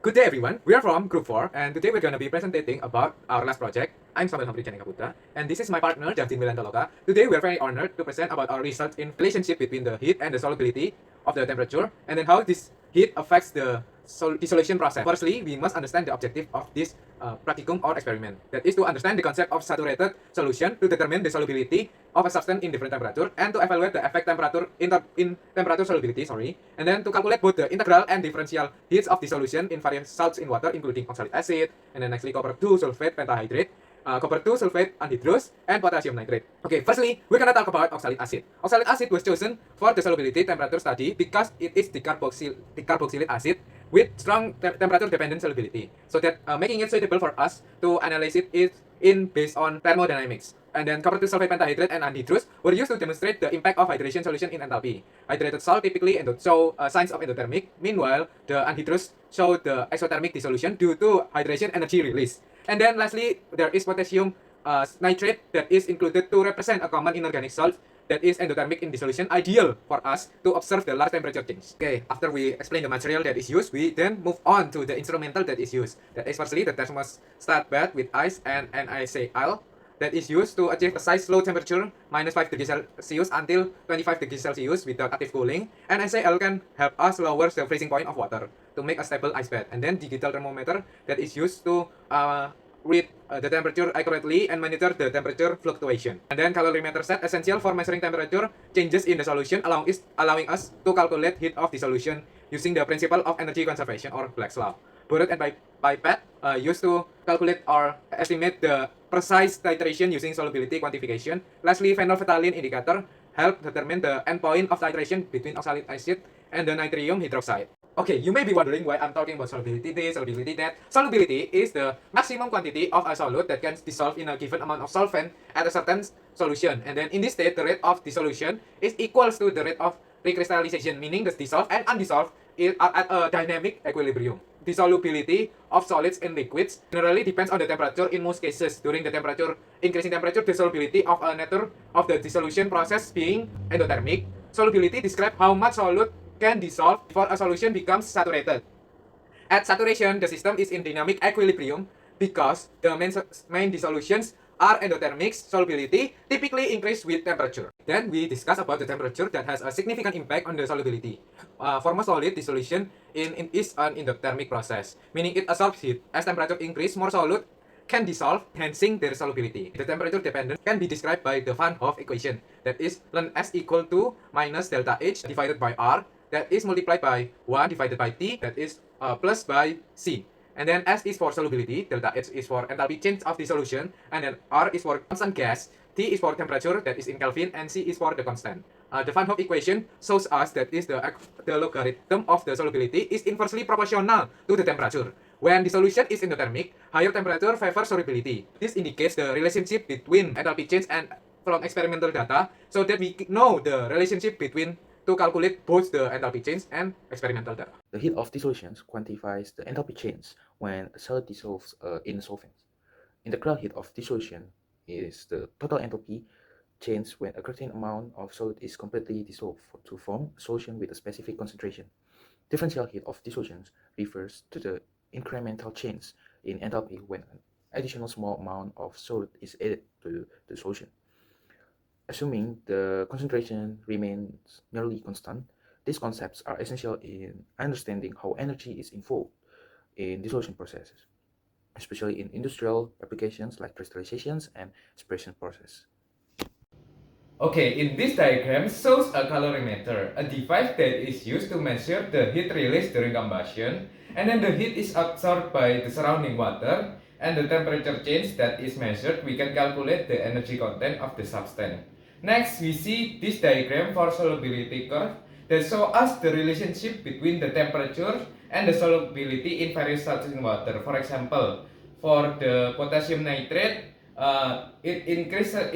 Good day everyone, we are from Group 4 and today we're going to be presenting about our last project. I'm Samuel Humphrey Chanikaputra and this is my partner Justin Wilantoloka. Today we are very honored to present about our research in relationship between the heat and the solubility of the temperature and then how this heat affects the dissolution process. Firstly, we must understand the objective of this practicum or experiment. That is to understand the concept of saturated solution to determine the solubility of a substance in different temperature and to evaluate the effect temperature in temperature solubility, and then to calculate both the integral and differential heats of dissolution in various salts in water, including oxalic acid, and then nextly copper 2 sulfate pentahydrate, copper 2 sulfate anhydrous, and potassium nitrate. Okay, firstly, we're gonna talk about oxalic acid. Oxalic acid was chosen for the solubility temperature study because it is decarboxylic acid with strong temperature dependent solubility, so that making it suitable for us to analyze it is based on thermodynamics. And then copper 2 sulfate pentahydrate and anhydrous were used to demonstrate the impact of hydration solution in enthalpy. Hydrated salt typically show signs of endothermic, meanwhile the anhydrous show the exothermic dissolution due to hydration energy release. And then lastly, there is potassium nitrate that is included to represent a common inorganic salt that is endothermic in dissolution, ideal for us to observe the large temperature change. Okay, after we explain the material that is used, we then move on to the instrumental that is used. That is firstly the thermostat bed with ice and NaCl that is used to achieve a size low temperature minus 5 degrees Celsius until 25 degrees Celsius without active cooling. And NaCl can help us lower the freezing point of water to make a stable ice bed. And then digital thermometer that is used to read the temperature accurately and monitor the temperature fluctuation. And then calorimeter set, essential for measuring temperature changes in the solution, allowing us to calculate heat of the solution using the principle of energy conservation or Black's law. Burette and pipette used to calculate or estimate the precise titration using solubility quantification. Lastly, phenolphthalein indicator help determine the endpoint of titration between oxalic acid and the natrium hydroxide. Okay, you may be wondering why I'm talking about solubility this, solubility that. Solubility is the maximum quantity of a solute that can dissolve in a given amount of solvent at a certain solution. And then in this state, the rate of dissolution is equals to the rate of recrystallization, meaning the dissolved and undissolved are at a dynamic equilibrium. The solubility of solids in liquids generally depends on the temperature in most cases. During the increasing temperature, the solubility of a nature of the dissolution process being endothermic. Solubility describes how much solute can dissolve before a solution becomes saturated. At saturation, the system is in dynamic equilibrium because the main dissolutions are endothermic. Solubility typically increase with temperature. Then we discuss about the temperature that has a significant impact on the solubility. For most solid, dissolution is an endothermic process, meaning it absorbs heat. As temperature increase, more solute can dissolve, enhancing their solubility. The temperature dependence can be described by the Van Hoff equation, that is ln S equal to minus delta H divided by R, that is multiplied by 1 divided by T, that is plus by C. And then S is for solubility, delta H is for enthalpy change of the solution, and then R is for constant gas, T is for temperature, that is in Kelvin, and C is for the constant. The Van Hoff equation shows us that is the logarithm of the solubility is inversely proportional to the temperature. When the solution is endothermic, higher temperature favors solubility. This indicates the relationship between enthalpy change and from experimental data, so that we know the relationship between to calculate both the enthalpy change and experimental data. The heat of dissolutions quantifies the enthalpy change when a solid dissolves in a solvent. Integral heat of dissolution is the total enthalpy change when a certain amount of solid is completely dissolved to form a solution with a specific concentration. Differential heat of dissolutions refers to the incremental change in enthalpy when an additional small amount of solid is added to the solution. Assuming the concentration remains nearly constant, these concepts are essential in understanding how energy is involved in dissolution processes, especially in industrial applications like crystallizations and separation process. Okay, in this diagram shows a calorimeter, a device that is used to measure the heat released during combustion, and then the heat is absorbed by the surrounding water, and the temperature change that is measured, we can calculate the energy content of the substance. Next, we see this diagram for solubility curve that show us the relationship between the temperature and the solubility in various salts in water. For example, for the potassium nitrate, it increases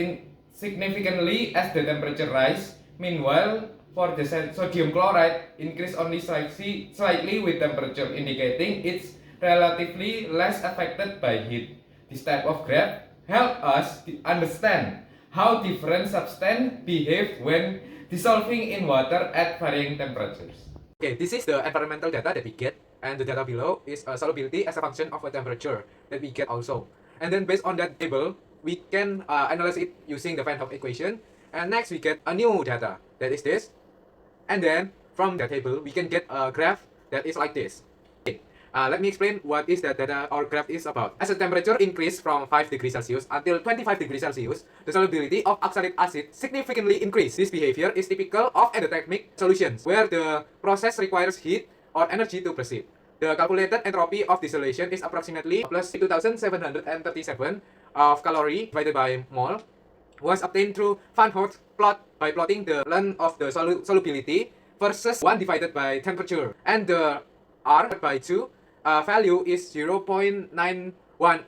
significantly as the temperature rise. Meanwhile, for the sodium chloride, increase only slightly with temperature, indicating it's relatively less affected by heat. This type of graph help us to understand how different substances behave when dissolving in water at varying temperatures. Okay, this is the environmental data that we get and the data below is solubility as a function of a temperature that we get also. And then based on that table, we can analyze it using the Van Hoff equation. And next we get a new data, that is this. And then from the table, we can get a graph that is like this. Okay. Let me explain what is that data or graph is about. As the temperature increased from 5 degrees Celsius until 25 degrees Celsius, the solubility of oxalic acid significantly increased. This behavior is typical of endothermic solutions, where the process requires heat or energy to proceed. The calculated entropy of dissolution is approximately plus 2737 of calorie divided by mole, was obtained through Van Hoff plot by plotting the length of the solubility versus 1 divided by temperature, and the R by 2 value is 0.918,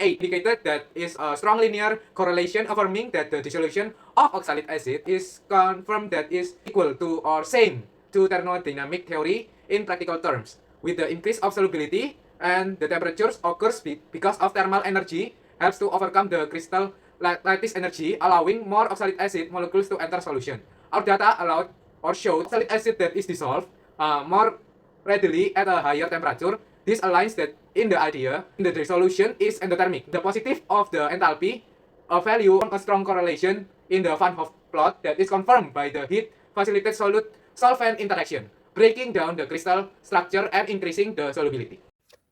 indicated that is a strong linear correlation affirming that the dissolution of oxalic acid is confirmed that is equal to or same to thermodynamic theory in practical terms, with the increase of solubility and the temperatures occurs because of thermal energy helps to overcome the crystal lattice energy, allowing more oxalic acid molecules to enter solution. Our data allowed or showed oxalic acid that is dissolved more readily at a higher temperature. This aligns that in the idea the dissolution is endothermic. The positive of the enthalpy value a strong correlation in the Van Hoff plot that is confirmed by the heat facilitated solute-solvent interaction, breaking down the crystal structure and increasing the solubility.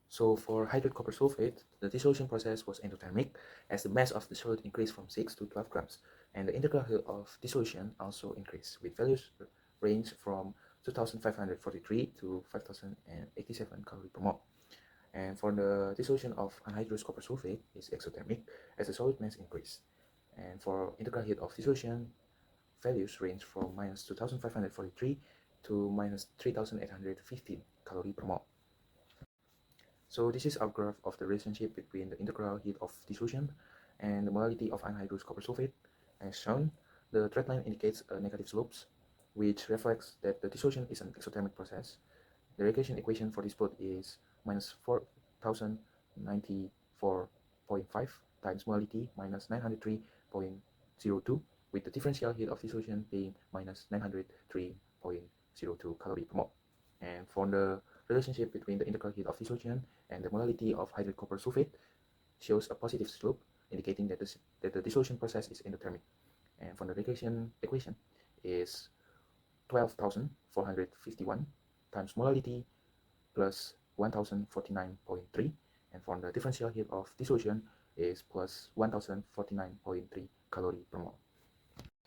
So for hydrate copper sulfate, the dissolution process was endothermic as the mass of the solute increased from 6 to 12 grams, and the integral heat of dissolution also increased, with values range from 2543 to 5087 calories per mole. And for the dissolution of anhydrous copper sulfate is exothermic as the solute mass increased. And for integral heat of dissolution, values range from minus 2543 to minus 3815 calories per mole. So this is our graph of the relationship between the integral heat of dissolution and the molality of anhydrous copper sulfate. As shown, the trend line indicates a negative slopes, which reflects that the dissolution is an exothermic process. The regression equation for this plot is minus 4094.5 times molality minus 903.02, with the differential heat of dissolution being minus 903.02 calorie per mole. And for the relationship between the integral heat of dissolution and the molality of hydrate copper sulfate shows a positive slope, indicating that the dissolution process is endothermic. And for the regression equation is 12,451 times molality plus 1049.3, and for the differential heat of dissolution is plus 1049.3 calorie per mole.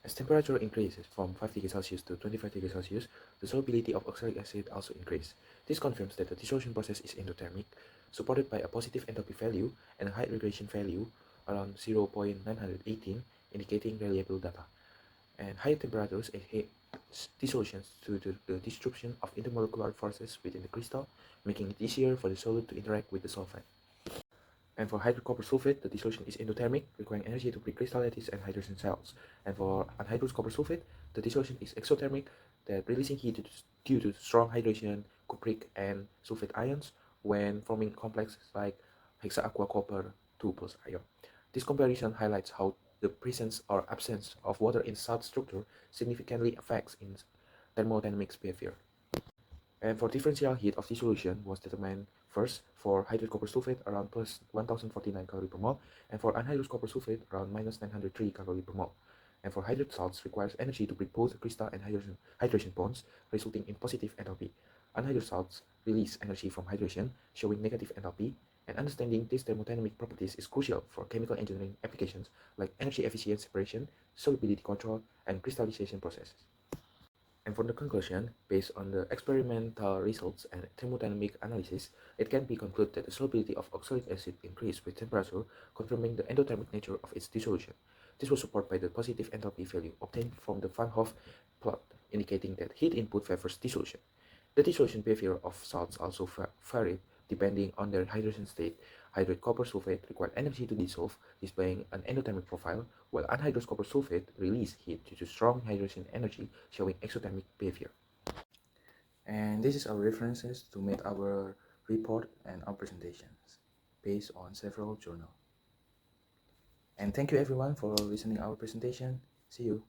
As temperature increases from 5 degrees Celsius to 25 degrees Celsius, the solubility of oxalic acid also increases. This confirms that the dissolution process is endothermic, supported by a positive enthalpy value and a high regression value around 0.918, indicating reliable data. And higher temperatures enhance dissolutions due to the distribution of intermolecular forces within the crystal, making it easier for the solute to interact with the solvent. And for hydrate copper sulfate, the dissolution is endothermic, requiring energy to break crystal lattice and hydrogen cells. And for anhydrous copper sulfate, the dissolution is exothermic, that releasing heat due to strong hydrogen, cupric, and sulfate ions when forming complexes like hexaaqua copper 2+ ion. This comparison highlights how the presence or absence of water in salt structure significantly affects in thermodynamics behavior. And for differential heat of dissolution was determined first for hydrate copper sulfate around plus 1049 calories per mole, and for anhydrous copper sulfate around minus 903 calories per mole. And for hydrate salts requires energy to break both crystal and hydrogen bonds, resulting in positive enthalpy. Anhydrous salts release energy from hydrogen, showing negative enthalpy, and understanding these thermodynamic properties is crucial for chemical engineering applications like energy efficient separation, solubility control, and crystallization processes. And for the conclusion, based on the experimental results and thermodynamic analysis, it can be concluded that the solubility of oxalic acid increased with temperature, confirming the endothermic nature of its dissolution. This was supported by the positive enthalpy value obtained from the Van Hoff plot, indicating that heat input favors dissolution. The dissolution behavior of salts also varied depending on their hydrogen state. Hydrate copper sulfate required energy to dissolve, displaying an endothermic profile, while anhydrous copper sulfate released heat due to strong hydrogen energy, showing exothermic behavior. And this is our references to make our report and our presentations based on several journals. And thank you everyone for listening our presentation. See you.